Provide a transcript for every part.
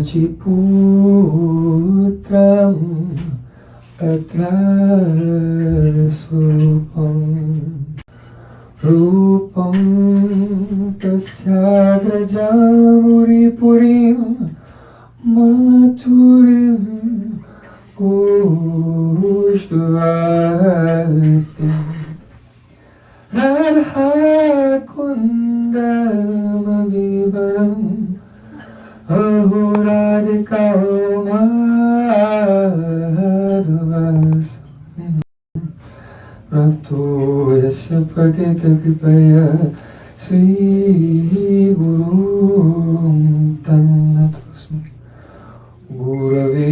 Sachiputram Atra Supam Rupam Tasyagrajamuri Purim Maturim Ushvatim Radha Kundam Adivaram Ahuradika Madhuvasam Rapto Yasya Patita Kripaya Sri Guru Tannatusmi Gurave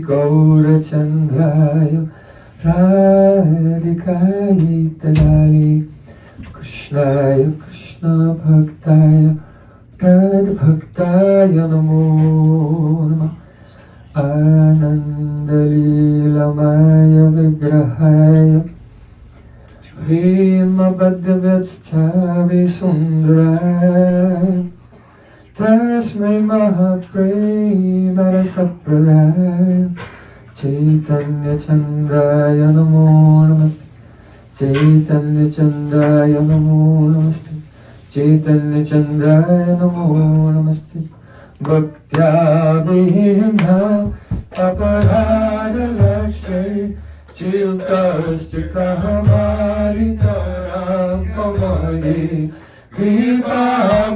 Gaurachandraya Radhikaya Tadali Krishnaya Krishna Bhaktaya Tad Bhaktaya Namo Namah Anandalilamaya Vigrahaya Himabhadvyacchavi Sundaraya Tasmai Mahapremarasapraya Chaitanya Chandraya Namo Namaste Chaitanya Chandraya Namo Namaste Chaitanya Chandraya Namo Namaste Bhaktya Vihimha Aparada Lakshay Chiltastika Hamari Taram Pamali Kripa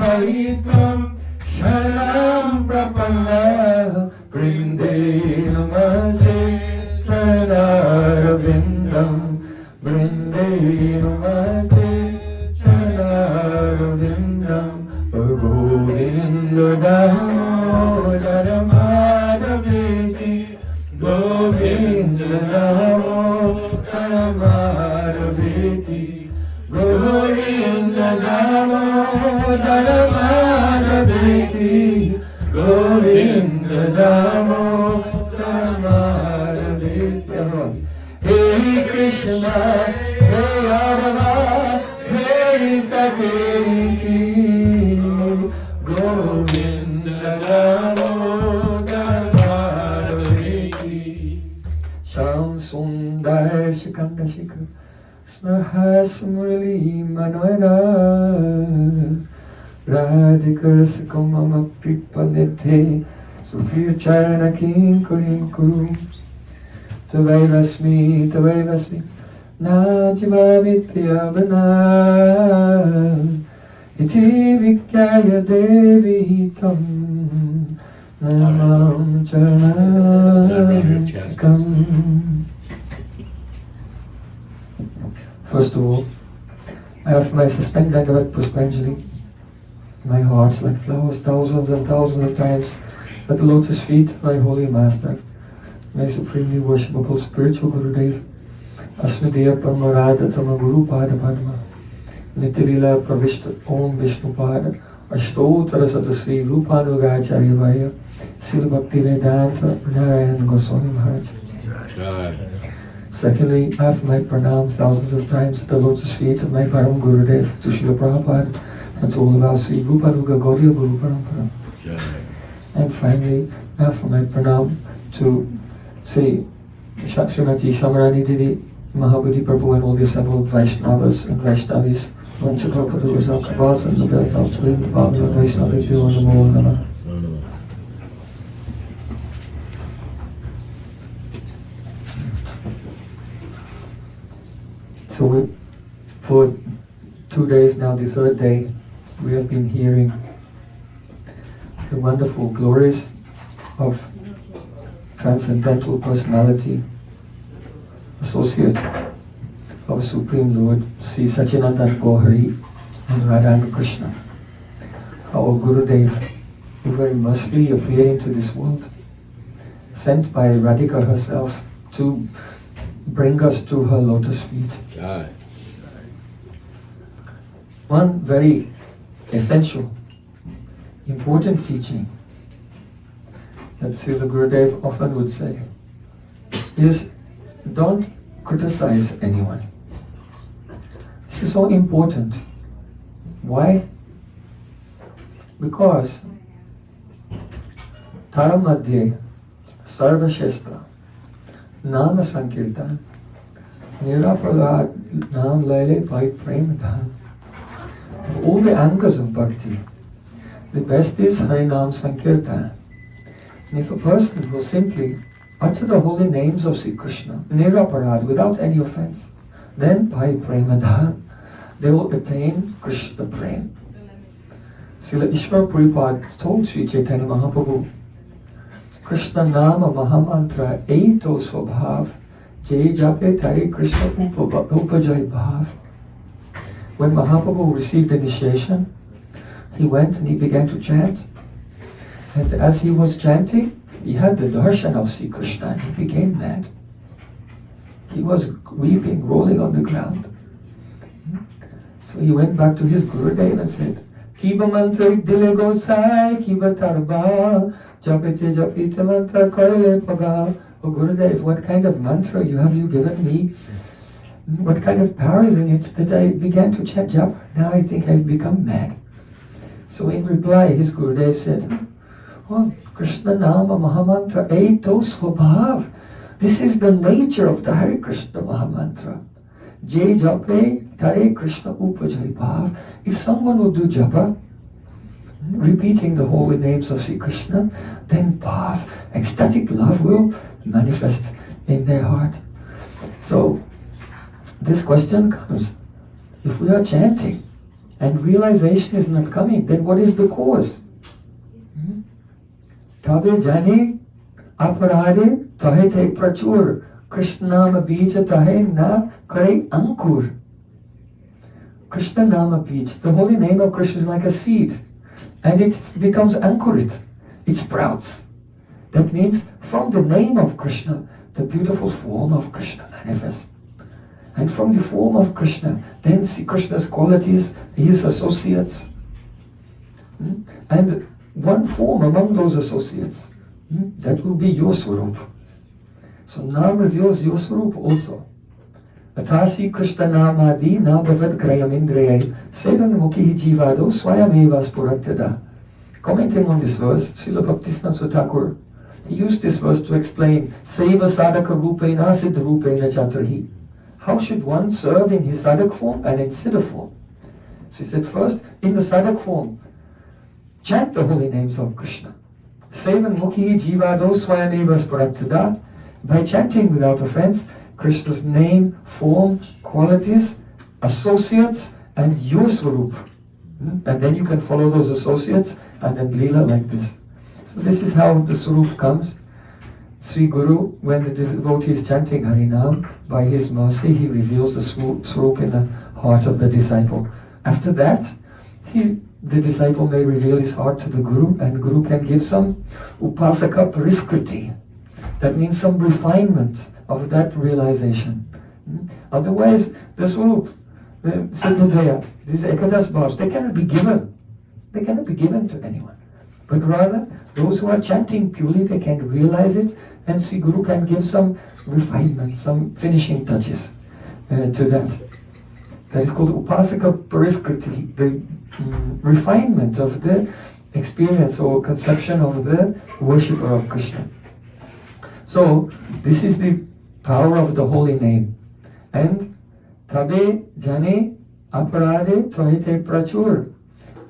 Maitvam Sharam Prapanna Brinde Namaste Chanaravindam Brinde Namaste Chanaravindam Govinda Damodara Madhaviti Govinda Damodara Madhaviti Govinda Damodara Madhaviti Govinda Damodara Madhaviti Hey Krishna, Hey Adava, Hey Saketi Govinda Damodara Madhaviti Sham Sundar Shikanda Shikha Smahas Murali Manoira Radhika Sakamama Pripanete Sufir Charana King Kurim Kuru Tavai Vasmi Najiva Vityavana Iti Vikyaya Devi Tam Namam Charanam. First of all, I offer my suspended Bhagavad Puspanjali. My heart's like flowers thousands and thousands of times at the lotus feet of my holy master, my supremely worshipable spiritual Gurudev, Asmideya Paramarada Tama Guru Pada Padma, Nitirila Pravishta Om Vishnu Pada, Ashtotara Satasri Rupanugacharya Vaya, Sila Bhakti Vedanta Narayan Goswami Maharaj. Secondly, I offer my pranams thousands of times at the lotus feet of my Param Gurudev, to Srila Prabhupada, and to all of our Sri Rupanuga Gaudiya Guru Parampara. And finally, I offer my pranam to Sri Srimati Shamarani Didi, Mahabodhi Prabhu, and all the assembled Vaishnavas and Vaishnavis, Vanchaprapadu Vasakavas, and the Belt of Prem, Bhagavad Vaishnavi, Namo Namah. So for 2 days now, the third day, we have been hearing the wonderful glories of transcendental personality, associate of Supreme Lord Sri Satchidananda Gauri and Radha Krishna, our Gurudev, who very mercifully appeared into this world, sent by Radhika herself to bring us to her lotus feet. One very essential, important teaching that Srila Gurudev often would say is, don't criticize anyone. This is so important. Why? Because Taramadhye, Sarvashestra, Nama Sankirtan, Niraparad, Nam Lele, by Prem. All the anchors of bhakti, the best is Harinam Sankirtan. And if a person will simply utter the holy names of Sri Krishna, Niraparad, without any offense, then by Premadan, they will attain Krishna Prem. Srila Ishwar Puripad told Sri Chaitanya Mahaprabhu, Krishna Nama Mahamantra Eito Swabhav Jai Jape Tare Krishna Upajay Bhav. When Mahaprabhu received initiation, he went and he began to chant. And as he was chanting, he had the darshan of Sri Krishna and he became mad. He was weeping, rolling on the ground. So he went back to his Gurudev and said, Kiva mantra dile gosai, kiva tarba, japite japite mantra koile paga. Oh Gurudev, what kind of mantra you given me? What kind of power is in it that I began to chant japa? Now I think I've become mad. So in reply, his Gurudev said, oh, Krishna Nama Mahamantra Eito Swabhav. This is the nature of the Hare Krishna Mahamantra. Jai Jape Tare Krishna Upajai Bhav. If someone will do japa, repeating the holy names of Sri Krishna, then bhav, ecstatic love will manifest in their heart. So, this question comes, if we are chanting and realization is not coming, then what is the cause? Tabe jani aparade tahe te prachur Krishna nama bija tahe na kare ankur. Krishna nama bij, the holy name of Krishna is like a seed, and it becomes ankurit, it sprouts. That means from the name of Krishna, the beautiful form of Krishna manifests. And from the form of Krishna, then see Krishna's qualities, his associates. And one form among those associates, that will be your swarup. So Nam reveals your swarup also. Atasi Krishna Namadi Nabhavad Grayam Indreyai Sevan Mukhi Jivado Swayameva Spuratada. Commenting on this verse, Srila Bhaktisnatha Thakur, he used this verse to explain Seva Sadhaka Rupena Siddha Rupena Chatrahi. How should one serve in his sadhak form and in siddha form? So he said, first, in the sadhak form, chant the holy names of Krishna. Sevan Mukhi Jivado Swayameva Spuratada. By chanting without offense, Krishna's name, form, qualities, associates, and your swarup. And then you can follow those associates and then lila like this. So this is how the swarup comes. Sri Guru, when the devotee is chanting Harinam, by his mercy he reveals the swarup in the heart of the disciple. After that, the disciple may reveal his heart to the Guru, and Guru can give some upasaka pariskriti. That means some refinement of that realization. Otherwise, the swarup, the siddhadaya, these ekadas bhavs, they cannot be given. They cannot be given to anyone. But rather, those who are chanting purely, they can realize it, and Sri Guru can give some refinement, some finishing touches to that. That is called upasaka pariskriti, the refinement of the experience or conception of the worshipper of Krishna. So, this is the power of the holy name. And tabe jane aparade tohite prachur.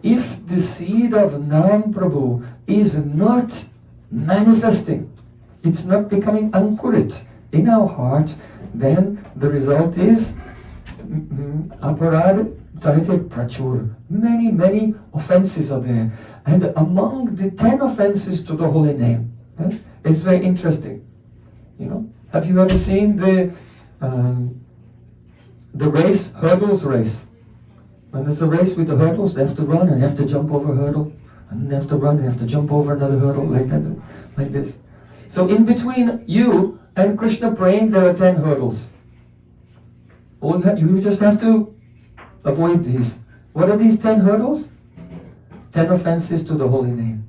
If the seed of Nam Prabhu is not manifesting, it's not becoming ankurit in our heart, then the result is aparade tohite prachur. Many, many offenses are there. And among the 10 offenses to the holy name, it's very interesting. You know, have you ever seen the race, hurdles race? When there's a race with the hurdles, they have to run and they have to jump over a hurdle, and they have to run, they have to jump over another hurdle, like that, like this. So in between you and Krishna praying, there are 10 hurdles. You just have to avoid these. What are these 10 hurdles? 10 offenses to the holy name.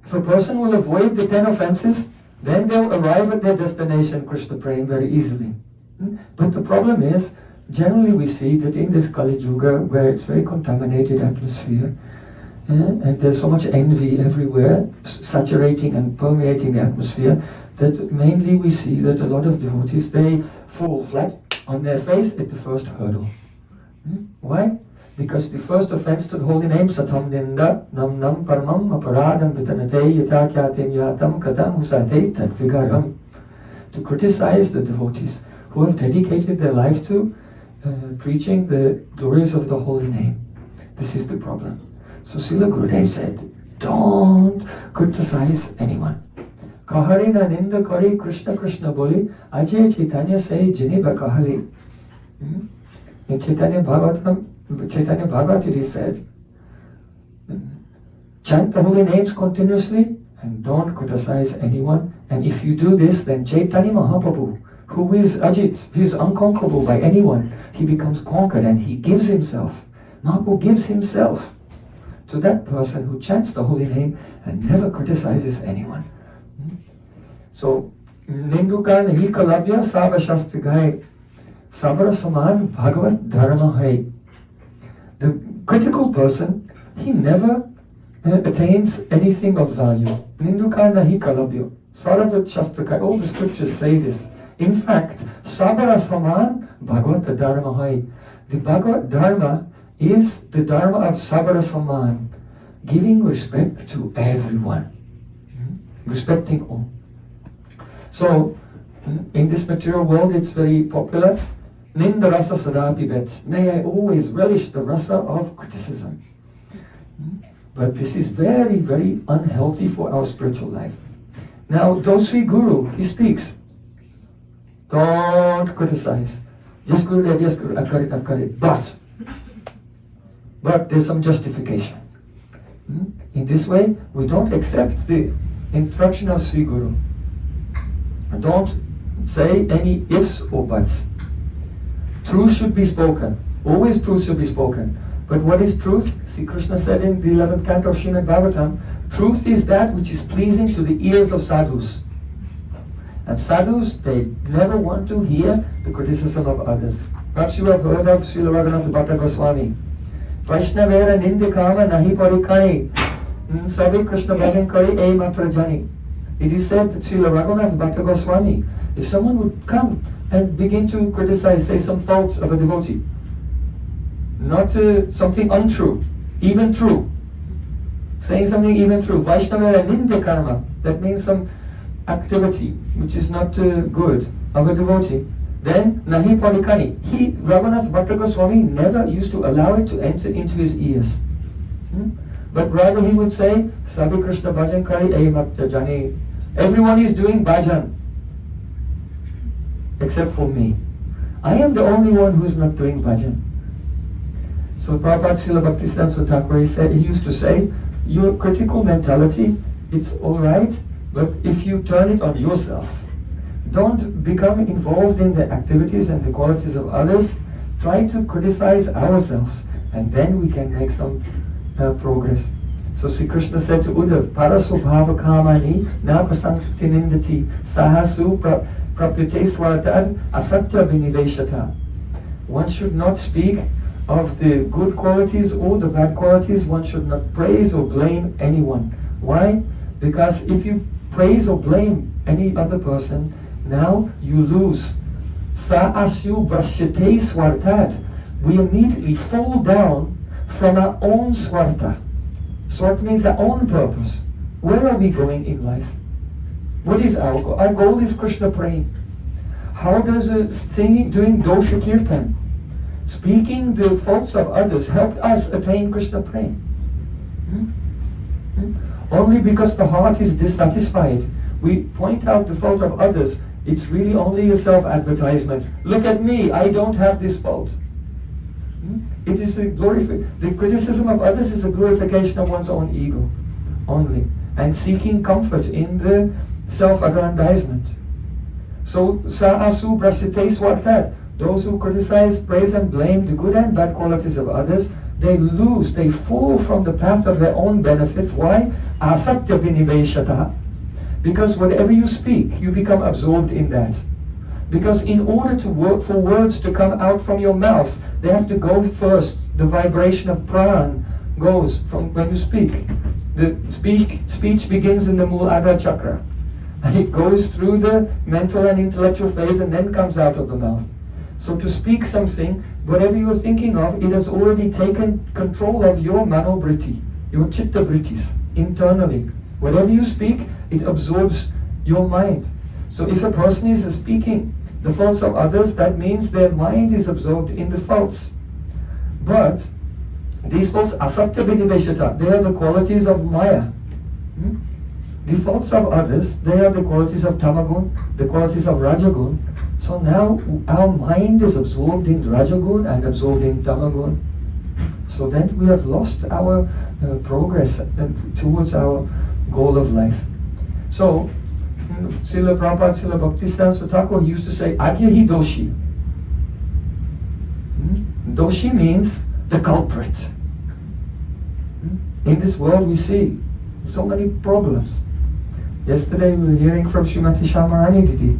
If a person will avoid the 10 offenses, then they'll arrive at their destination, Krishna praying, very easily. But the problem is, generally we see that in this Kali Yuga, where it's very contaminated atmosphere, And there's so much envy everywhere, saturating and permeating the atmosphere, that mainly we see that a lot of devotees, they fall flat on their face at the first hurdle. Why? Because the first offense to the holy name, satam ninda, nam nam paramam aparadam vitanate yata kyatim yatam katam husate tat vigaram. To criticize the devotees who have dedicated their life to preaching the glories of the holy name. This is the problem. So Srila Gurudev said, don't criticize anyone. Kahari na ninda kari Krishna Krishna boli, Ajay Chaitanya say Jiniba kahali. In Chaitanya Bhagavatam, it is said, chant the holy names continuously and don't criticize anyone. And if you do this, then Chaitanya Mahaprabhu, who is Ajit, who is unconquerable by anyone, he becomes conquered and he gives himself. Mahaprabhu gives himself to that person who chants the holy name and never criticizes anyone. So, Ninduka nahi kalabya sava shastra gai, sabara saman bhagavat dharma hai. The critical person, he never attains anything of value. Ninduka nahi kalabya, saravat shastra gai. All the scriptures say this. In fact, sabara saman bhagavat dharma hai. The Bhagavat dharma is the dharma of sabara saman, giving respect to everyone, respecting all. So, in this material world, it's very popular. Ninda rasa sada pibet. May I always relish the rasa of criticism. But this is very, very unhealthy for our spiritual life. Now, Dosri Guru, he speaks. Don't criticize. Yes, Gurudev, yes, Guru, I've got it. But there's some justification. In this way, we don't accept the instruction of Sri Guru. Don't say any ifs or buts. Truth should be spoken. Always truth should be spoken. But what is truth? Sri Krishna said in the 11th canto of Srimad Bhagavatam, truth is that which is pleasing to the ears of sadhus. And sadhus, they never want to hear the criticism of others. Perhaps you have heard of Srila Raghunath Bhatta Goswami. Vaishnavera nindikama nahi parikani, sabi Krishna bhajan kari ei matra jani. It is said that Srila Raghunath Bhatta Goswami, if someone would come and begin to criticize, say some faults of a devotee, not something untrue, even true, saying something even true, Vaishnavera nindikama, that means some activity which is not good of a devotee, then nahi parikani. Raghunath Bhatta Goswami never used to allow it to enter into his ears. But rather he would say, Sabi Krishna bhajan kari ei matra jani. Everyone is doing bhajan except for me. I am the only one who is not doing bhajan. So Prabhupada Srila Bhaktisiddhanta Thakur, he used to say, your critical mentality, it's alright, but if you turn it on yourself, don't become involved in the activities and the qualities of others. Try to criticize ourselves, and then we can make some progress. So Sri Krishna said to Uddhav, Parasubhava kamani na prasangsati nindati sahasu prapyate swartad asatya biniveshata. One should not speak of the good qualities or the bad qualities. One should not praise or blame anyone. Why? Because if you praise or blame any other person, now you lose. Sa asyu brashyate swartad. We immediately fall down from our own swarta. Swarta means our own purpose. Where are we going in life? What is our goal? Our goal is Krishna praying. How does doing dosha kirtan, speaking the faults of others, help us attain Krishna praying? Only because the heart is dissatisfied, we point out the fault of others. It's really only a self-advertisement. Look at me, I don't have this fault. It is the criticism of others is a glorification of one's own ego only, and seeking comfort in the self-aggrandizement. So, sa-asu brasite swartat. Those who criticize, praise and blame the good and bad qualities of others, they lose, they fall from the path of their own benefit. Why? Asatya biniveshata. Because whatever you speak, you become absorbed in that. Because in order for words to come out from your mouth, they have to go first, the vibration of pran, goes from when you speak. The speech begins in the Muladhara chakra, and it goes through the mental and intellectual phase and then comes out of the mouth. So to speak something, whatever you're thinking of, it has already taken control of your manobritti, your chitta brittis, internally. Whatever you speak, it absorbs your mind. So if a person is speaking the faults of others, that means their mind is absorbed in the faults. But these faults, asakta vidiveshata, they are the qualities of Maya. The faults of others, they are the qualities of Tamagun, the qualities of Rajagun. So now our mind is absorbed in Rajagun and absorbed in Tamagun. So then we have lost our progress towards our goal of life. So Srila Prabhupada, Srila Bhaktisiddhanta Thakur used to say, Agyahi doshi. Doshi means the culprit. In this world we see so many problems. Yesterday we were hearing from Srimati Shamarani Didi,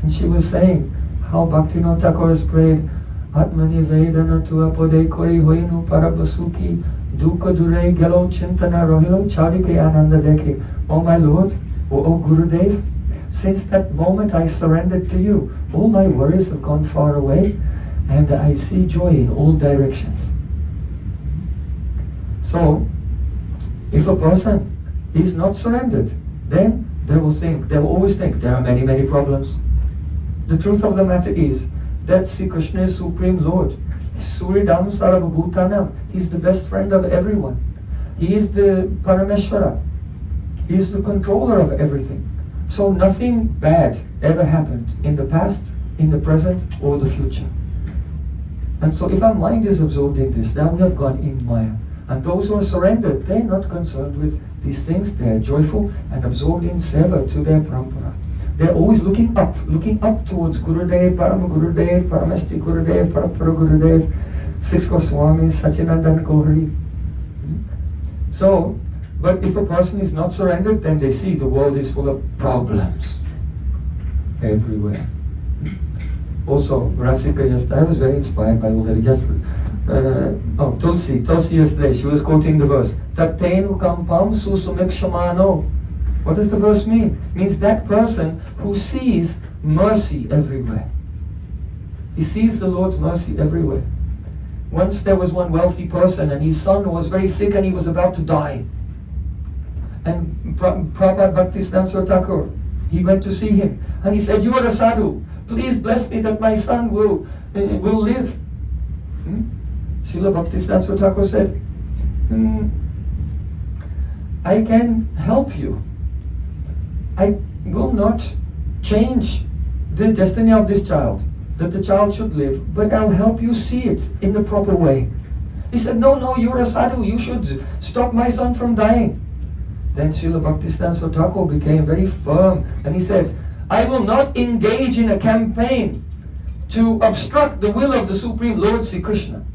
and she was saying how Bhaktivinoda Thakur has prayed, Atmani Vedana tu apode kori hoinu parabasuki dukkha dure gelo chintana rohilo charike ananda deke. Oh my Lord, oh Gurudev, since that moment I surrendered to you, all my worries have gone far away and I see joy in all directions. So, if a person is not surrendered, then they will always think there are many, many problems. The truth of the matter is that Sri Krishna is Supreme Lord. Suridam Sarvabhutanam. He's the best friend of everyone. He is the Parameshvara. He is the controller of everything. So nothing bad ever happened in the past, in the present, or the future. And so if our mind is absorbed in this, now we have gone in Maya. And those who are surrendered, they're not concerned with these things. They're joyful and absorbed in seva to their parampara. They're always looking up towards Gurudev, Parama Gurudev, Paramesti Gurudev, Parapara Gurudev, Six Goswamis, Sachinandan Gauri. So, but if a person is not surrendered, then they see the world is full of problems everywhere. Also, Rasika yesterday, I was very inspired by all that yesterday. Tulsi yesterday, she was quoting the verse, Tattenu kampam susumekshamano. What does the verse mean? It means that person who sees mercy everywhere. He sees the Lord's mercy everywhere. Once there was one wealthy person and his son was very sick and he was about to die. And Prabhupada Bhaktisiddhanta Thakur, he went to see him and he said, you are a sadhu, please bless me that my son will live. Srila Bhaktisiddhanta Thakur said, I can help you. I will not change the destiny of this child, that the child should live, but I'll help you see it in the proper way. He said, no, you're a sadhu, you should stop my son from dying. Then Srila Bhaktisiddhanta Thakur became very firm and he said, I will not engage in a campaign to obstruct the will of the Supreme Lord Sri Krishna.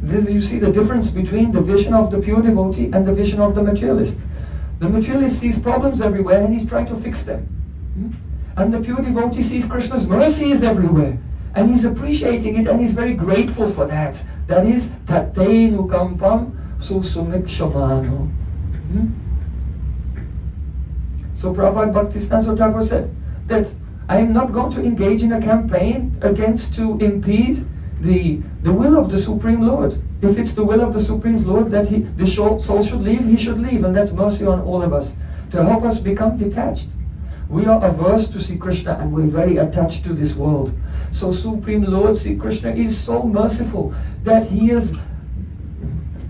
This, you see the difference between the vision of the pure devotee and the vision of the materialist. The materialist sees problems everywhere and he's trying to fix them. And the pure devotee sees Krishna's mercy is everywhere and he's appreciating it and he's very grateful for that. That is Tattenu kampam susumekshamano. So Prabhupada Bhaktisiddhanta Thakur said that I am not going to engage in a campaign to impede the will of the Supreme Lord. If it's the will of the Supreme Lord that the soul should leave, he should leave, and that's mercy on all of us, to help us become detached. We are averse to Sri Krishna and we're very attached to this world. So Supreme Lord Sri Krishna is so merciful that he is,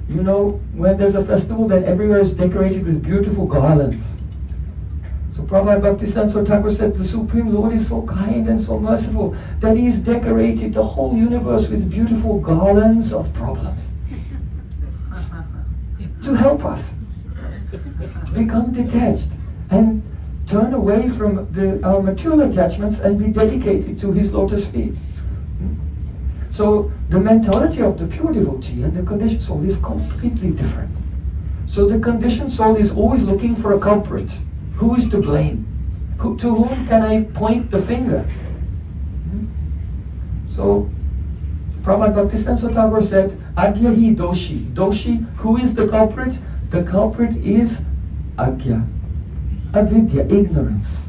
when there's a festival, then everywhere is decorated with beautiful garlands. So Prabhupada Bhaktisiddhanta Thakur said the Supreme Lord is so kind and so merciful that He's decorated the whole universe with beautiful garlands of problems to help us become detached and turn away from our material attachments and be dedicated to His lotus feet. So the mentality of the pure devotee and the conditioned soul is completely different. So the conditioned soul is always looking for a culprit. Who is to blame? To whom can I point the finger? So Prabhupada Bhaktisiddhanta Thakur said, Agya hi doshi. Doshi, who is the culprit? The culprit is Agya, avidya, ignorance.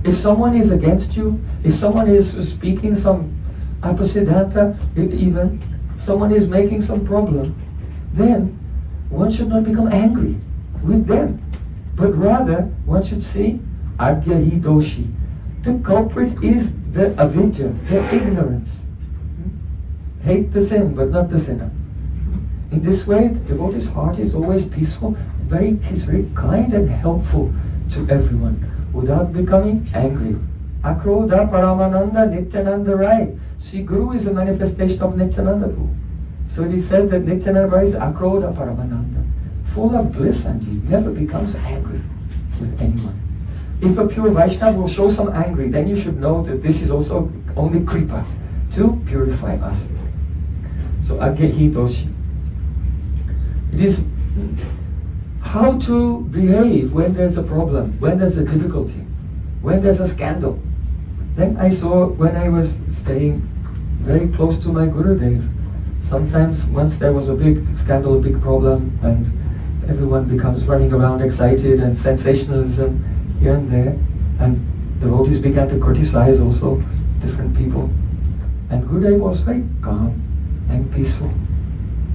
If someone is against you, if someone is speaking some apasiddhanta, even someone is making some problem, then one should not become angry with them, but rather one should say, Agya hi doshi. The culprit is the avidya, the ignorance. Hate the sin, but not the sinner. In this way, the devotee's heart is always peaceful, he's very kind and helpful to everyone, without becoming angry. Akrodha Paramananda Nityananda Rai. See, Guru is a manifestation of Nityananda Prabhu. So it is said that Nityananda Rai is Akrodha Paramananda, full of bliss, and he never becomes angry with anyone. If a pure Vaishnava will show some anger, then you should know that this is also only kripa to purify us. So Agya doshi. It is how to behave when there's a problem, when there's a difficulty, when there's a scandal. Then I saw, when I was staying very close to my Gurudev, sometimes once there was a big scandal, a big problem, and everyone becomes running around excited and sensationalism here and there, and devotees began to criticize also different people. And Gurudev was very calm and peaceful.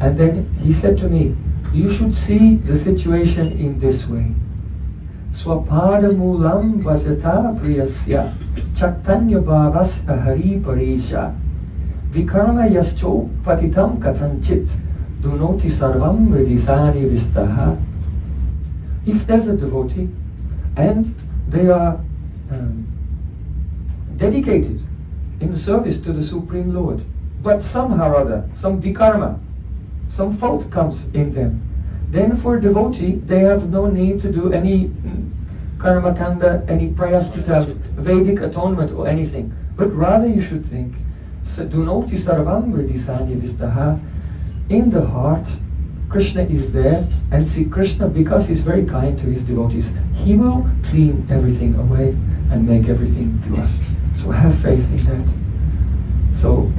And then he said to me, you should see the situation in this way. Swapada mulam vajata priyasya chaitanya bhavasya hari parisha vikarma yascho patitam katanchit dunoti sarvam hridisani vistaha. If there's a devotee and they are dedicated in service to the Supreme Lord, but somehow or other, some vikarma, some fault comes in them, then for a devotee, they have no need to do any karma kanda, any prayastita, Vedic atonement or anything. But rather you should think, dunoti sarvam hridisani vistaha. In the heart, Krishna is there, and see Krishna, because he's very kind to his devotees, he will clean everything away and make everything pure. So have faith in that. So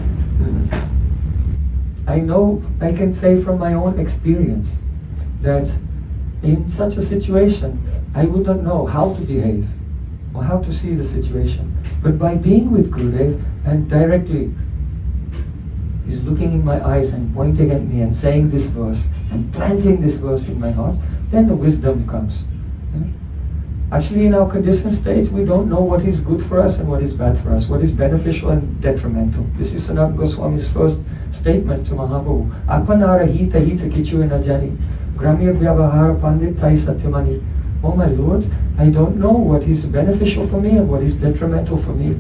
I know, I can say from my own experience that in such a situation, I would not know how to behave or how to see the situation. But by being with Gurudev and directly he's looking in my eyes and pointing at me and saying this verse and planting this verse in my heart, then the wisdom comes. Actually, in our conditioned state, we don't know what is good for us and what is bad for us, what is beneficial and detrimental. This is Sanatana Goswami's first statement to Mahaprabhu. Apanara hita hita kichu enajani, gramya vyavahara pandit thai satyamani. Oh my Lord, I don't know what is beneficial for me and what is detrimental for me.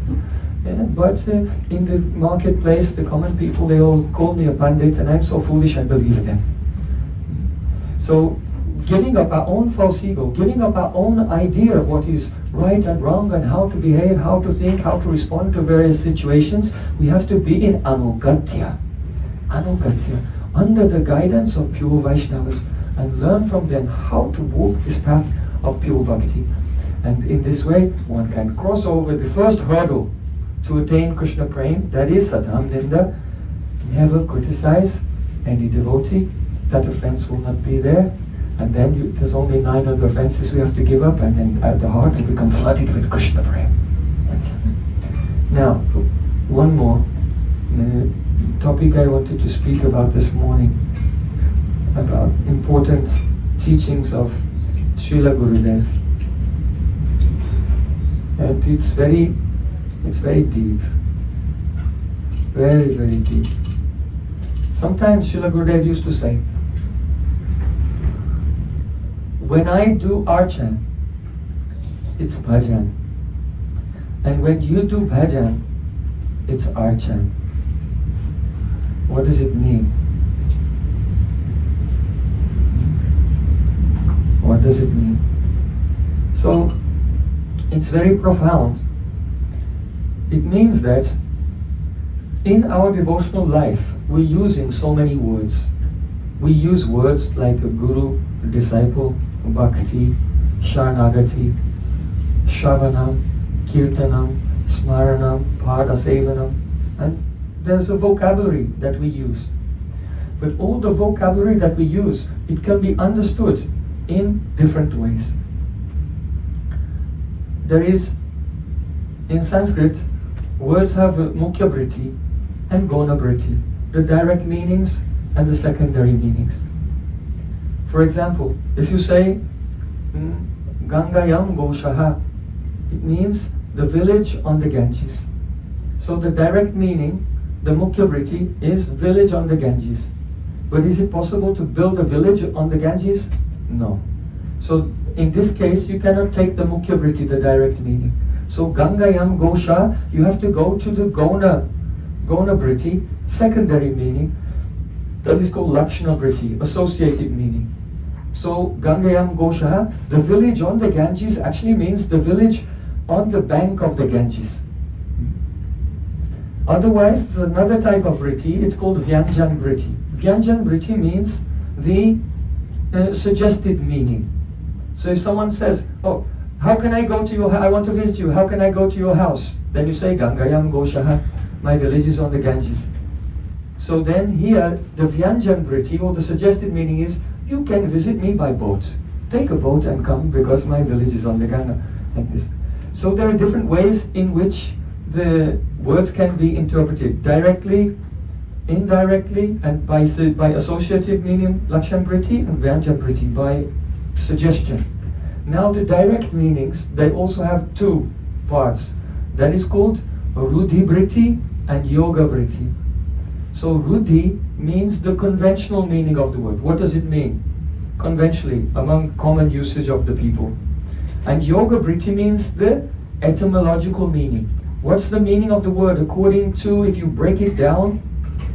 But in the marketplace, the common people, they all call me a pandit, and I'm so foolish I believe them. So, giving up our own false ego, giving up our own idea of what is right and wrong and how to behave, how to think, how to respond to various situations, we have to be in anugatya. Anugatya, under the guidance of pure Vaishnavas, and learn from them how to walk this path of pure bhakti. And in this way, one can cross over the first hurdle to attain Krishna Prem, that is Sadham Ninda. Never criticize any devotee, that offense will not be there. And then there's only 9 other offenses we have to give up, and then at the heart we become flooded with Krishna Prem. Now, one more topic I wanted to speak about this morning, about important teachings of Srila Gurudev. And it's very deep. Very, very deep. Sometimes Srila Gurudev used to say, when I do Archana, it's Bhajan. And when you do Bhajan, it's Archana. What does it mean? What does it mean? So, it's very profound. It means that in our devotional life, we're using so many words. We use words like a guru, a disciple, bhakti, sharanagati, shravanam, kirtanam, smaranam, pardasevanam, and there's a vocabulary that we use. But all the vocabulary that we use, it can be understood in different ways. There is, in Sanskrit, words have Mukhya Vritti and Gona Vritti, the direct meanings and the secondary meanings. For example, if you say Gangayam Goshaha, it means the village on the Ganges. So the direct meaning, the Mukhya Vritti, is village on the Ganges. But is it possible to build a village on the Ganges? No. So in this case, you cannot take the Mukhya Vritti, the direct meaning. So Gangayam Gosha, you have to go to the Gona Vritti, secondary meaning. That is called Lakshana Vritti, associated meaning. So Gangayam Gosha, the village on the Ganges, actually means the village on the bank of the Ganges. Otherwise, it's another type of vritti, it's called Vyanjan Vritti. Vyanjan Vritti means the suggested meaning. So if someone says, oh, how can I go to your house? I want to visit you. How can I go to your house? Then you say, Gangayam Goshaha, my village is on the Ganges. So then here, the Vyanjan Vritti, or the suggested meaning is, you can visit me by boat. Take a boat and come because my village is on the Ganga, like this. So there are different ways in which the words can be interpreted directly, indirectly, and by associative meaning, Lakshan Vritti, and Vyanjan Vritti, by suggestion. Now the direct meanings, they also have two parts. That is called Rudhi Vritti and Yoga Vritti. So Rudhi means the conventional meaning of the word. What does it mean? Conventionally, among common usage of the people. And Yoga Vritti means the etymological meaning. What's the meaning of the word according to, if you break it down,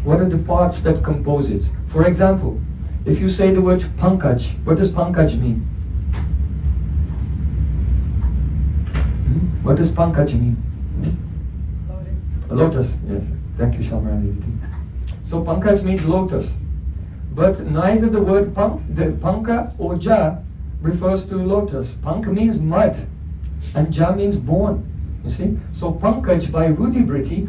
what are the parts that compose it? For example, if you say the word Pankaj, what does Pankaj mean? What does Pankaj mean? Lotus. Lotus, yes. Thank you, Shamrani. So Pankaj means lotus. But neither the word Panka or Ja refers to lotus. Panka means mud and Ja means born. You see? So Pankaj by Rudhi Vritti,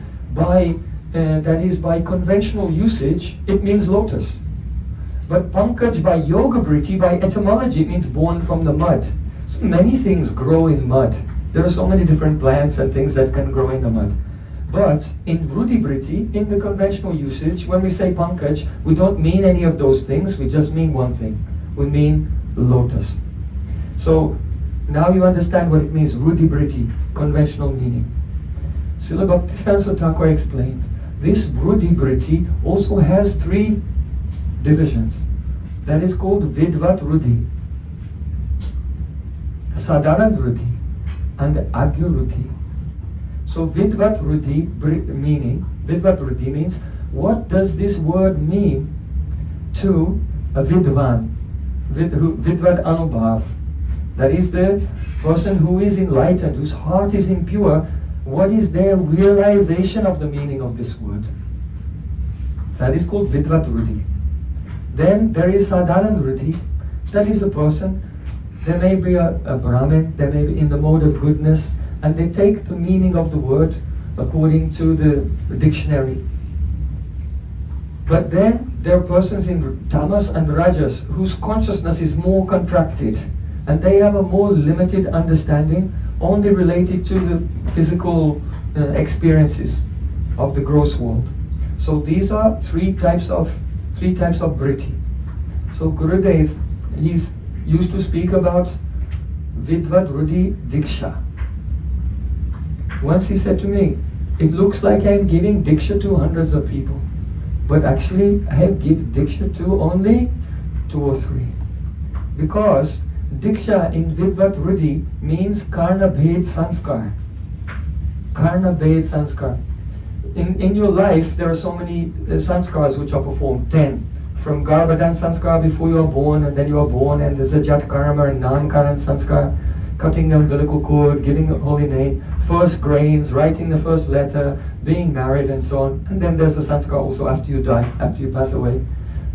that is by conventional usage, it means lotus. But Pankaj by Yoga Vritti, by etymology, it means born from the mud. So many things grow in mud. There are so many different plants and things that can grow in the mud. But in Rudhi Vritti, in the conventional usage, when we say Pankaj, we don't mean any of those things, we just mean one thing. We mean lotus. So now you understand what it means, Rudhi Vritti, conventional meaning. Srila Bhaktisiddhanta Thakur explained, this Rudhi Vritti also has three divisions. That is called Vidvat Rudhi, Sadharan Rudhi, and Agya Rudhi. So Vidvat Rudhi means, what does this word mean to a Vidvan, Vidvat Anubhav? That is the person who is enlightened, whose heart is impure. What is their realization of the meaning of this word? That is called Vidvat Rudhi. Then there is Sadharan Rudhi. That is a person, there may be a Brahmin, they may be in the mode of goodness, and they take the meaning of the word according to the dictionary. But then there are persons in tamas and rajas whose consciousness is more contracted, and they have a more limited understanding, only related to the physical experiences of the gross world. So these are three types of vritti. So Gurudev, he's used to speak about Vidvat Rudhi Diksha. Once he said to me, it looks like I am giving Diksha to hundreds of people, but actually I have given Diksha to only 2 or 3. Because Diksha in Vidvat Rudhi means Karna Bhed Sanskar. Karna Bhed Sanskar. In your life, there are so many sanskars which are performed, 10. From Garbhadan Sanskar before you are born, and then you are born, and there's a Jat Karma and Nan-Karan Sanskar, cutting the umbilical cord, giving a holy name, first grains, writing the first letter, being married, and so on. And then there's a sanskar also after you die, after you pass away,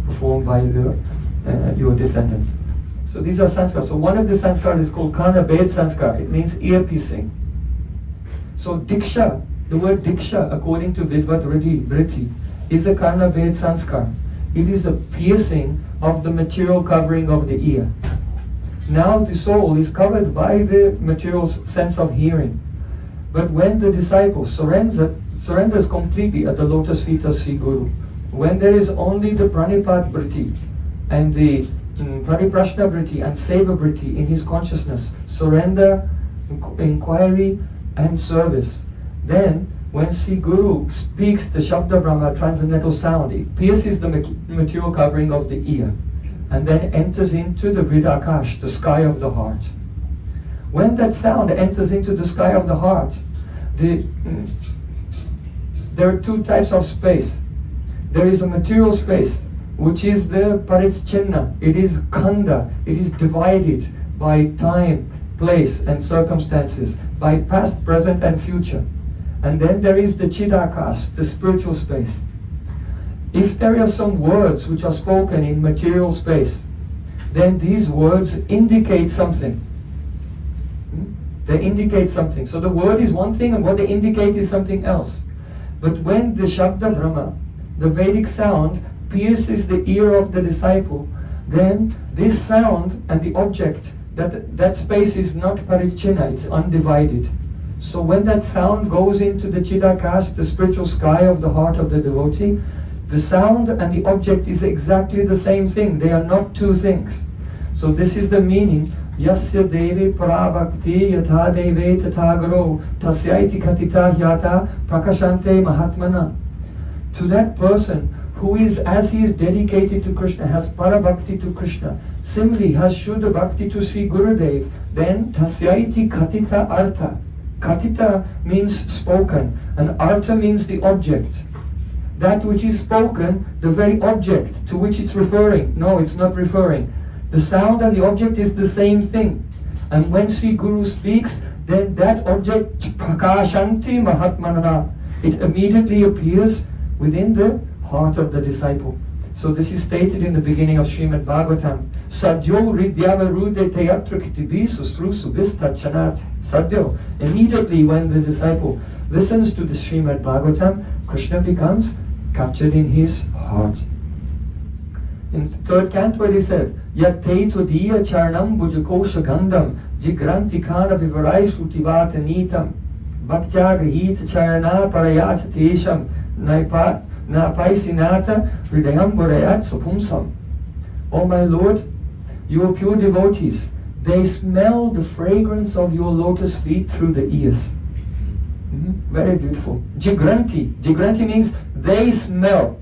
performed by your descendants. So these are sanskars. So one of the sanskars is called Karna Bhed Sanskar. It means ear piercing. So Diksha The word diksha, according to Vidvat Vritti, is a karna bhed sanskar. It is a piercing of the material covering of the ear. Now the soul is covered by the material sense of hearing. But when the disciple surrenders completely at the lotus feet of Sri Guru, when there is only the pranipat vritti and the pariprashna vritti and seva vritti in his consciousness, surrender, inquiry and service, then when Sri Guru speaks the Shabda Brahma, transcendental sound, it pierces the material covering of the ear and then enters into the Vidakash, the sky of the heart. When that sound enters into the sky of the heart, there are two types of space. There is a material space, which is the Paritschinna. It is khanda. It is divided by time, place and circumstances, by past, present and future. And then there is the Chidakas, the spiritual space. If there are some words which are spoken in material space, then these words indicate something. They indicate something. So the word is one thing and what they indicate is something else. But when the Shabda Brahma, the Vedic sound, pierces the ear of the disciple, then this sound and the object, that space is not parischina, it's undivided. So when that sound goes into the Chidakas, the spiritual sky of the heart of the devotee, the sound and the object is exactly the same thing. They are not two things. So this is the meaning. Yasya devi parabhakti yatha deve tathagaro tasyaiti katita hyata prakashante mahatmana. To that person who is, as he is dedicated to Krishna, has parabhakti to Krishna, similarly has Shuddha bhakti to Sri Gurudev, then tasyaiti katita artha. Katita means spoken and artha means the object. That which is spoken, the very object to which it's referring. No, it's not referring. The sound and the object is the same thing. And when Sri Guru speaks, then that object, prakashanti mahatmanana, it immediately appears within the heart of the disciple. So this is stated in the beginning of Srimad Bhagavatam. Sadyo ridyavarude teyatra kitibi susru subistachanat. Sadyo. Immediately when the disciple listens to the Srimad Bhagavatam, Krishna becomes captured in his heart. In the third canto it is said, Yatte todiya charnam bhujakosha gandham jigranti kana vivarai shutivata nitam bhaktya grihita charana parayata tesham napaisinata hridayam burayat supumsam. O my Lord, your pure devotees, they smell the fragrance of your lotus feet through the ears. Very beautiful. Jigranti. Jigranti means they smell.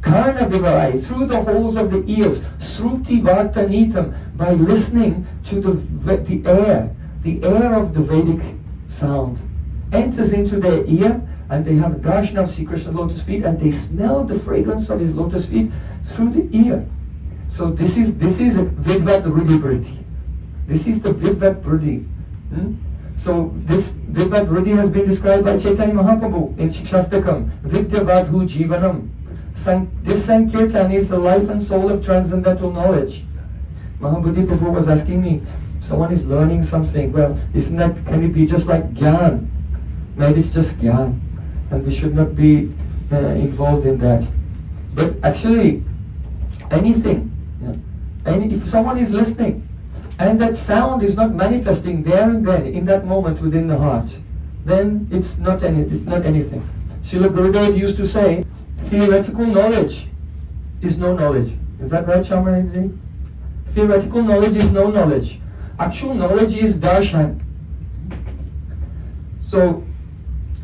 Karna vivarai, through the holes of the ears. Sruti vartanitam, by listening to the air of the Vedic sound. Enters into their ear and they have a darshan of Sri Krishna's lotus feet and they smell the fragrance of his lotus feet through the ear. So this is Vidvat Vritti. This is the Vidvat Vritti. So this Vidvat Vritti has been described by Chaitanya Mahaprabhu in Shikshastakam, Vidyavadhu Jivanam. This Sankirtan is the life and soul of transcendental knowledge. Mahabodhi Prabhu was asking me, someone is learning something, well, can it be just like Gyan? Maybe it's just Gyan, and we should not be involved in that. But actually, anything, if someone is listening, and that sound is not manifesting there and then, in that moment within the heart, then it's not anything. Srila Gurudev used to say, theoretical knowledge is no knowledge. Is that right, Shamariji? Theoretical knowledge is no knowledge. Actual knowledge is darshan. So,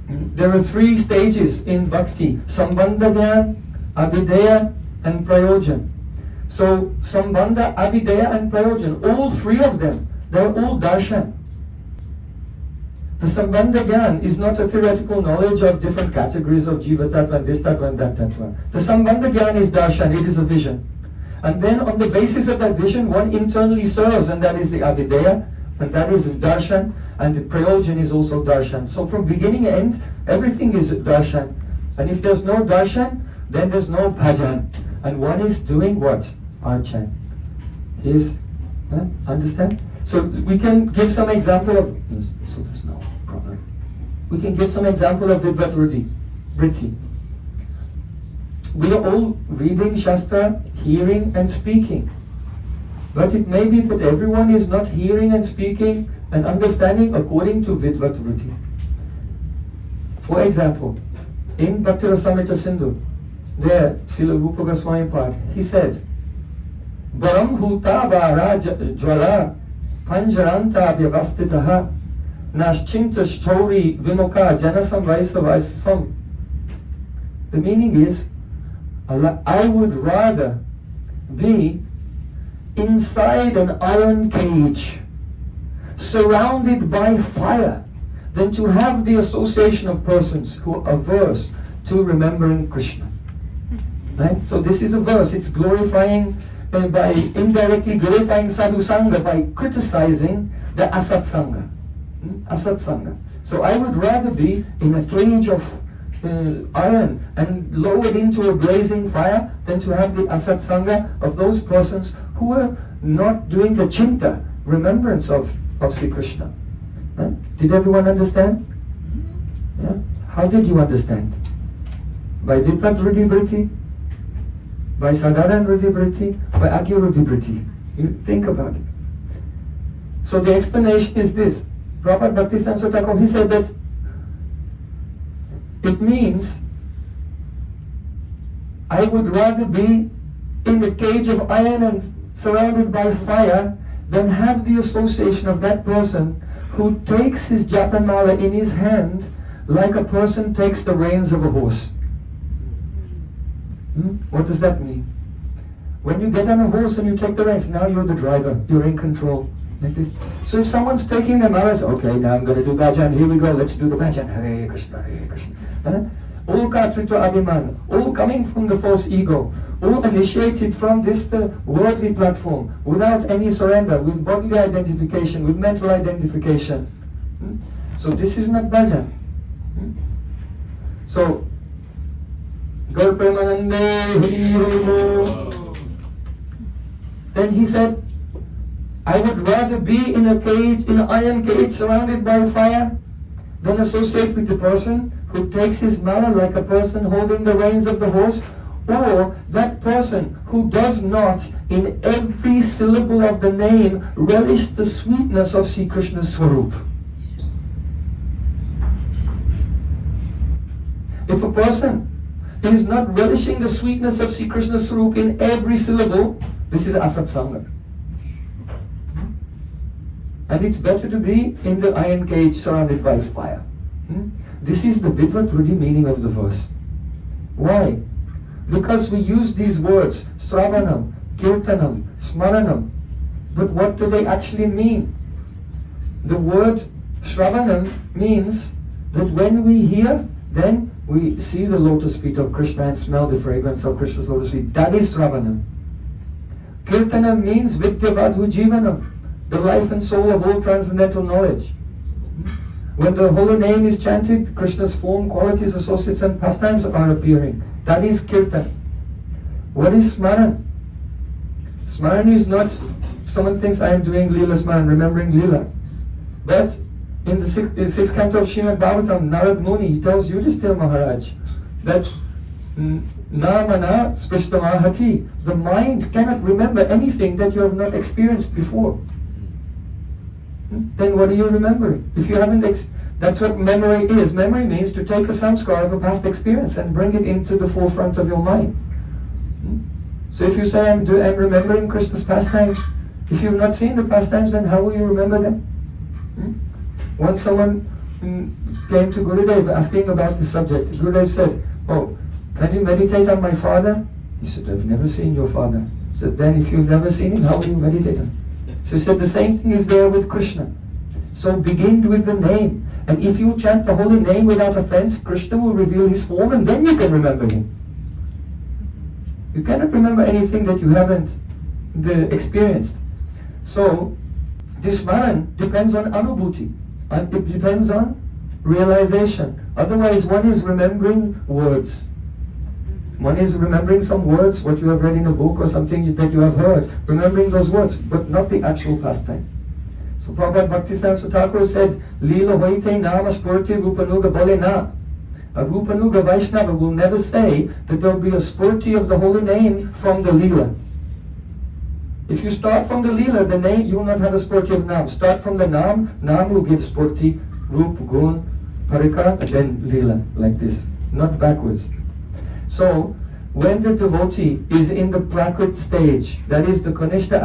there are three stages in bhakti: sambandha jnana, abhideya, and prayojan. So, sambandha, abhideya, and prayojan, all three of them, they're all darshan. The sambandha jnana is not a theoretical knowledge of different categories of jiva tattva and this tattva and that tattva. The sambandha jnana is darshan, it is a vision. And then on the basis of that vision, one internally serves, and that is the abhideya, and that is darshan, and the prayojan is also darshan. So from beginning to end, everything is darshan. And if there's no darshan, then there's no bhajan. And one is doing what? Archana. Understand? So we can give some example of, so there's no problem. We can give some example of Vidvat Vritti. We are all reading Shastra, hearing and speaking. But it may be that everyone is not hearing and speaking and understanding according to Vidvat Vritti. For example, in Bhakti Rasamrita Sindhu, there, Srila Rupa Goswami Pad, he said, Baram Huta Vara Jwala Panjaranta Vyavastitaha Naschinta Shtori Vimukha Janasam Vaisa Vaisasam. The meaning is, I would rather be inside an iron cage, surrounded by fire, than to have the association of persons who are averse to remembering Krishna. Right? So this is a verse, it's glorifying, by indirectly glorifying sadhu sangha by criticizing the asat sangha. Asat sangha. So I would rather be in a cage of iron and lowered into a blazing fire than to have the asat sangha of those persons who are not doing the chinta, remembrance of Sri Krishna. Did everyone understand? Yeah? How did you understand? By Vidvat Vritti, by Sadharan Vritti, by Agya Vritti. You think about it. So the explanation is this. Prabhupada Bhaktisiddhanta Thakur, he said that it means I would rather be in the cage of iron and surrounded by fire than have the association of that person who takes his japamala in his hand like a person takes the reins of a horse. What does that mean? When you get on a horse and you take the reins, now you're the driver, you're in control. Like this. So if someone's taking the mala, say, okay, now I'm going to do bhajan, here we go, let's do the bhajan. Hare Krishna, Hare Krishna. All kartritva abhiman, all coming from the false ego, all initiated from this worldly platform, without any surrender, with bodily identification, with mental identification. So this is not bhajan. So, Gaur Premanande Hari Hari Bol. Then he said, I would rather be in a cage, in an iron cage surrounded by fire, than associate with the person who takes his mala like a person holding the reins of the horse, or that person who does not, in every syllable of the name, relish the sweetness of Sri Krishna's Swarup. If a person is not relishing the sweetness of Sri Krishna's Swarup in every syllable, this is asat sangha. And it's better to be in the iron cage surrounded by fire. This is the Vidvat Vritti meaning of the verse. Why? Because we use these words, Sravanam, Kirtanam, Smaranam. But what do they actually mean? The word Shravanam means that when we hear, then we see the lotus feet of Krishna and smell the fragrance of Krishna's lotus feet. That is Sravanam. Kirtanam means Vidyavadhu Jivanam, the life and soul of all transcendental knowledge. When the holy name is chanted, Krishna's form, qualities, associates and pastimes are appearing. That is Kirtan. What is Smaran? Smaran is not, someone thinks I am doing Leela Smaran, remembering Leela. But in the sixth canto of Srimad Bhagavatam, Narad Muni, he tells Yudhishthira Maharaj that Namana Sprishtamahati, the mind cannot remember anything that you have not experienced before. Then what are you remembering? If you haven't, that's what memory is. Memory means to take a samskar of a past experience and bring it into the forefront of your mind. So if you say, I'm remembering Krishna's pastimes, if you've not seen the pastimes, then how will you remember them? Once someone came to Gurudev asking about this subject. Gurudev said, oh, can you meditate on my father? He said, I've never seen your father. He said, then if you've never seen him, how will you meditate on him? So he said the same thing is there with Krishna. So begin with the name. And if you chant the holy name without offense, Krishna will reveal his form and then you can remember him. You cannot remember anything that you haven't experienced. So this Smaran depends on anubhuti. And it depends on realization. Otherwise one is remembering words. One is remembering some words, what you have read in a book or something that you have heard, remembering those words, but not the actual pastime. So Prabhupada Bhaktisiddhanta Thakur said, Leela hoite nama spurti rupanuga bole na. A rupanuga Vaishnava will never say that there will be a spurti of the holy name from the Leela. If you start from the Leela, the name, you will not have a spurti of Nam. Start from the Nam, Nam will give spurti, Rup, Gun, Parika, and then Leela, like this. Not backwards. So, when the devotee is in the Prakrit stage, that is the Kanishta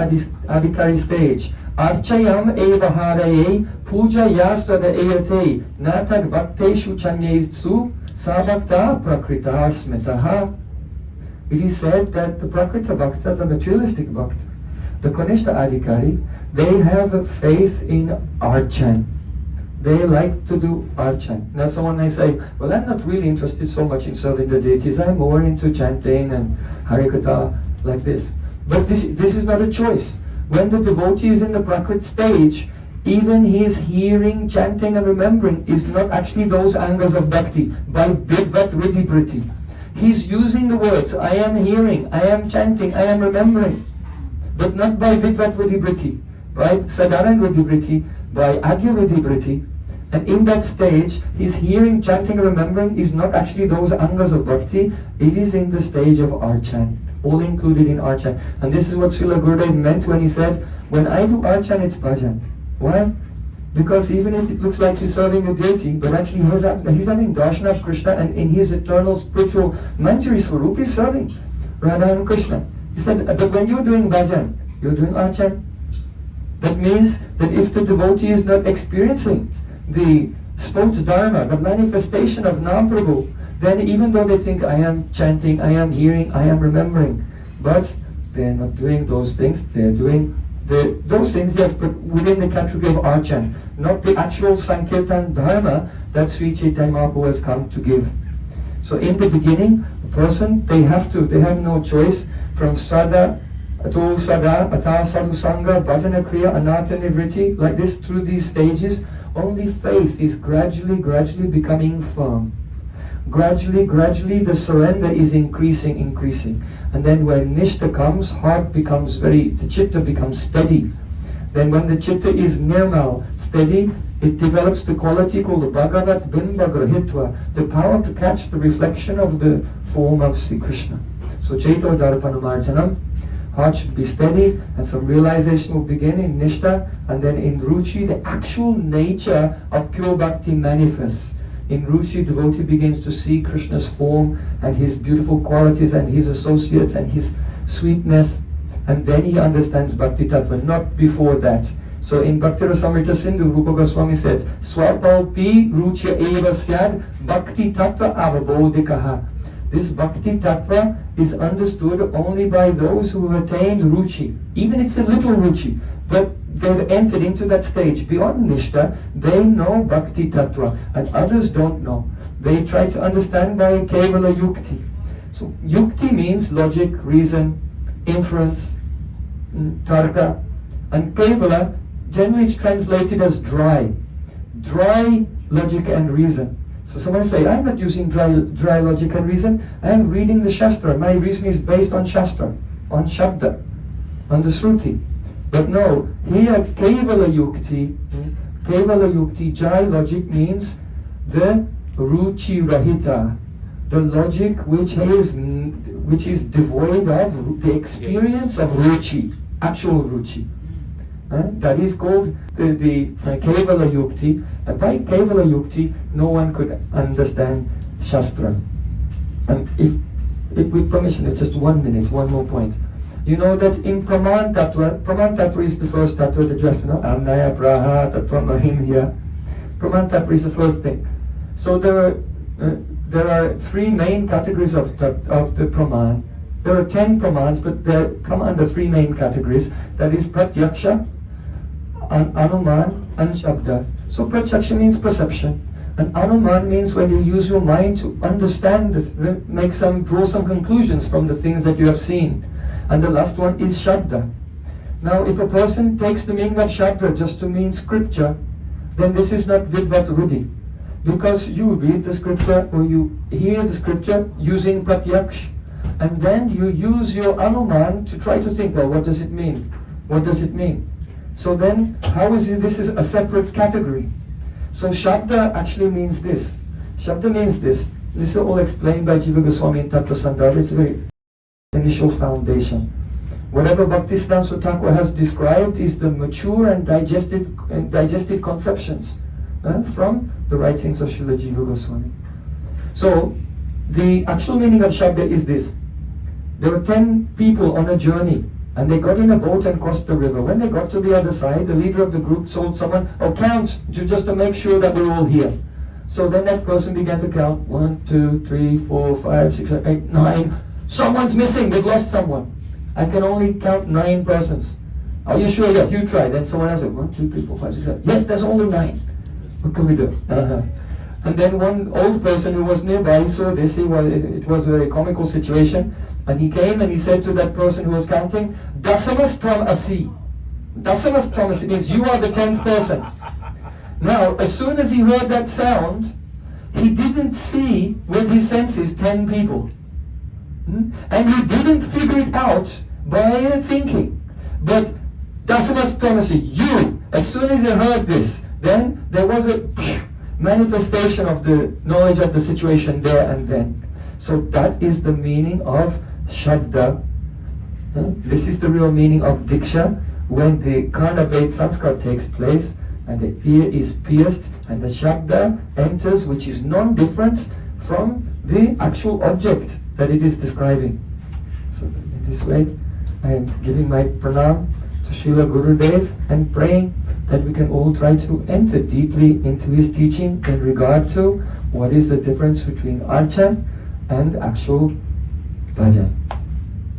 Adhikari stage, Archayam eva haraye puja yasada eyate natad bhakteshu chanyetsu sabhakta prakrita smitaha. It is said that the Prakrita Bhakta, the materialistic Bhakta, the Kanishta Adhikari, they have a faith in Archan. They like to do Archan. Now someone may say, well, I'm not really interested so much in serving the deities, I'm more into chanting and Harikatha, like this. But this is not a choice. When the devotee is in the Prakrit stage, even his hearing, chanting and remembering is not actually those angas of bhakti, by vidvat riddhi priti. He's using the words, I am hearing, I am chanting, I am remembering, but not by vidvat riddhi priti, by sadharan riddhi priti, by agya riddhi priti. And in that stage, his hearing, chanting and remembering is not actually those angas of bhakti, it is in the stage of Archan. All included in Archan. And this is what Srila Gurudev meant when he said, when I do Archan, it's bhajan. Why? Because even if it looks like he's serving a deity, but actually he's having darshan of Krishna, and in his eternal spiritual manjari swarup, he's serving Radha and Krishna. He said, but when you're doing bhajan, you're doing Archan. That means that if the devotee is not experiencing the spot dharma, the manifestation of Nam Prabhu, then even though they think I am chanting, I am hearing, I am remembering, but they're not doing those things. They're doing those things, yes, but within the category of Archan, not the actual Sankirtan Dharma that Sri Chaitanya Mahaprabhu has come to give. So in the beginning, a person, they have no choice from Sada, Ato Sada, Ata Sadhu Sangha, Bhajana Kriya, Anata Nivriti, like this through these stages. Only faith is gradually becoming firm. Gradually the surrender is increasing. And then when Nishta comes, the chitta becomes steady. Then when the chitta is nirmal, steady, it develops the quality called the Bhagavat Bimba Grahitva, the power to catch the reflection of the form of Sri Krishna. So Chaito Darpanamarjanam, heart should be steady, and some realization will begin in Nishta, and then in Ruchi, the actual nature of pure bhakti manifests. In Ruchi, devotee begins to see Krishna's form and his beautiful qualities and his associates and his sweetness, and then he understands Bhakti Tattva, not before that. So in Bhakti Rasamrita Sindhu, Rupa Goswami said, Swapalpi Ruchya Eva Syad Bhakti Tattva Avabodhikaha. This Bhakti Tattva is understood only by those who have attained Ruchi. Even it's a little Ruchi, but they've entered into that stage. Beyond Nishta, they know Bhakti Tattva, and others don't know. They try to understand by Kevala Yukti. So Yukti means logic, reason, inference, Tarka. And Kevala, generally it's translated as dry. Dry logic and reason. So someone say, I'm not using dry logic and reason, I'm reading the Shastra. My reason is based on Shastra, on Shabda, on the Shruti. But no, here Kevala Yukti, dry logic means the Ruchi Rahita, the logic which is devoid of the experience of Ruchi, actual Ruchi. That is called the Kevala Yukti. And by Kevala Yukti, no one could understand Shastra. And if with permission, just 1 minute, one more point. You know that in Praman Tattva is the first Tattva that you have to know. Amnaya Praha Tattva Mahimya. Praman Tattva is the first thing. So there are three main categories of the Praman. There are 10 Pramans, but they come under three main categories. That is Pratyaksha, Anuman, and Shabda. So Pratyaksha means perception, and Anuman means when you use your mind to understand, draw some conclusions from the things that you have seen. And the last one is Shabda. Now if a person takes the meaning of Shabda just to mean scripture, then this is not Vidvat Ruddhi. Because you read the scripture or you hear the scripture using Pratyaksh, and then you use your Anuman to try to think, well, what does it mean? What does it mean? So then, how is it, this is a separate category? So Shabda actually means this. Shabda means this. This is all explained by Jiva Goswami in Tattva Sandhara. It's a very initial foundation. Whatever Bhaktisiddhanta Thakur has described is the mature and digested conceptions from the writings of Srila Jiva Goswami. So, the actual meaning of Shabda is this. There were 10 people on a journey, and they got in a boat and crossed the river. When they got to the other side, the leader of the group told someone, "Oh, count, just to make sure that we're all here." So then that person began to count. 1, 2, 3, 4, 5, 6, 7, 8, 9. Someone's missing, we've lost someone. I can only count 9 persons. Are you sure? Yes, you try. Then someone else said, 1, 2, 3, 4, 5, 6, 7. Yes, there's only 9. What can we do? And then one old person who was nearby saw this. It was a very comical situation. And he came and he said to that person who was counting, "Dasamas Tom Asi." Dasamas Tom Asi means you are the 10th person. Now, as soon as he heard that sound, he didn't see with his senses 10 people. And he didn't figure it out by thinking. But Dasamas Tom Asi, you, as soon as he heard this, then there was a manifestation of the knowledge of the situation there and then. So that is the meaning of Shabda. This is the real meaning of Diksha, when the Karna-based sanskar takes place and the ear is pierced and the Shabda enters, which is non-different from the actual object that it is describing. So in this way, I am giving my pranam to Srila Gurudev and praying that we can all try to enter deeply into his teaching in regard to what is the difference between Archana and actual Bhajana.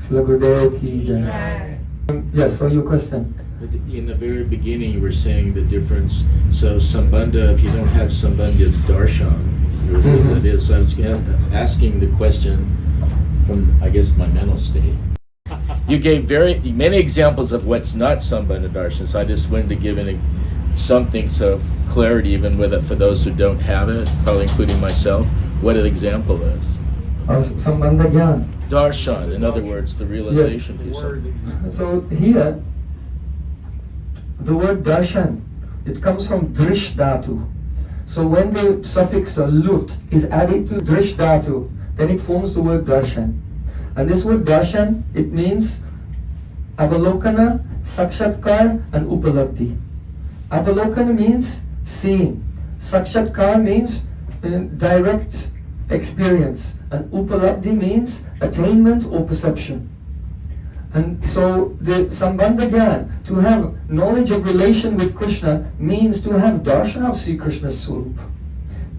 Srila Gurudev ki jai. Yes, so your question. In the very beginning you were saying the difference, so Sambandha, if you don't have Sambandha Darshan, that is, so I was asking the question from, I guess, my mental state. You gave very many examples of what's not Sambandha Darshan, so I just wanted to give something so clarity, even with it, for those who don't have it, probably including myself, what an example is. Sambandha Gyan. Darshan, in other words, the realization piece. So here, the word darshan, it comes from drish dhatu. So when the suffix lut is added to drish dhatu, then it forms the word darshan. And this word darshan, it means avalokana, sakshatkar and upalabdhi. Avalokana means seeing. Sakshatkar means direct experience. And upalabdhi means attainment or perception. And so the Sambandha Gyan, to have knowledge of relation with Krishna, means to have darshan of Sri Krishna's swarup.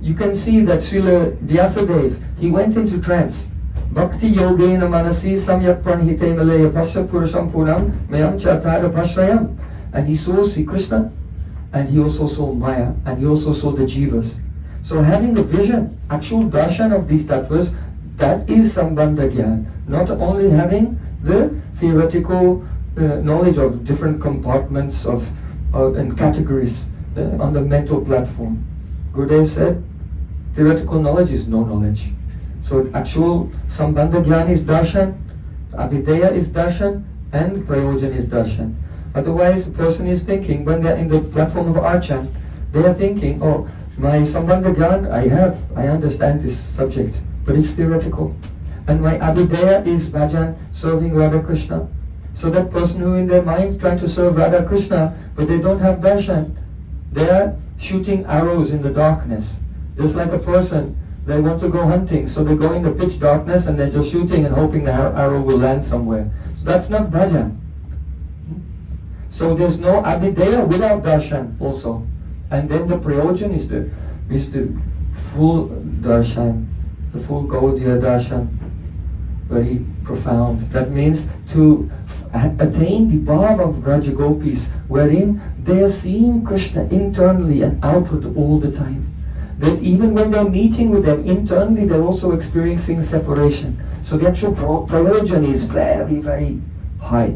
You can see that Srila Vyasadeva, he went into trance. Bhakti yogena manasi samyak pranhite malaya pasya purusham punam mayam chatara pashrayam. And he saw Sri Krishna, and he also saw Maya, and he also saw the jivas. So having the vision, actual darshan of these tattvas, that is Sambandha Gyan. Not only having the theoretical knowledge of different compartments and categories on the mental platform. Gurudev said, theoretical knowledge is no knowledge. So actual Sambandha Gyan is darshan, Abhideya is darshan, and Prayojan is darshan. Otherwise, a person is thinking, when they're in the platform of Archana, they are thinking, oh, my Sambandha Gyan, I understand this subject, but it's theoretical. And my Abhideya is Bhajan, serving Radha Krishna. So that person who in their mind trying to serve Radha Krishna, but they don't have darshan, they are shooting arrows in the darkness. Just like a person, they want to go hunting, so they go in the pitch darkness and they're just shooting and hoping the arrow will land somewhere. So that's not bhajan. So there's no Abhideya without darshan also. And then the Prayojan is the full darshan, the full Gaudiya darshan. Very profound. That means to attain the bhav of Braja Gopis, wherein they are seeing Krishna internally and outward all the time. That even when they're meeting with them internally, they're also experiencing separation. So the actual Prayojan is very, very high.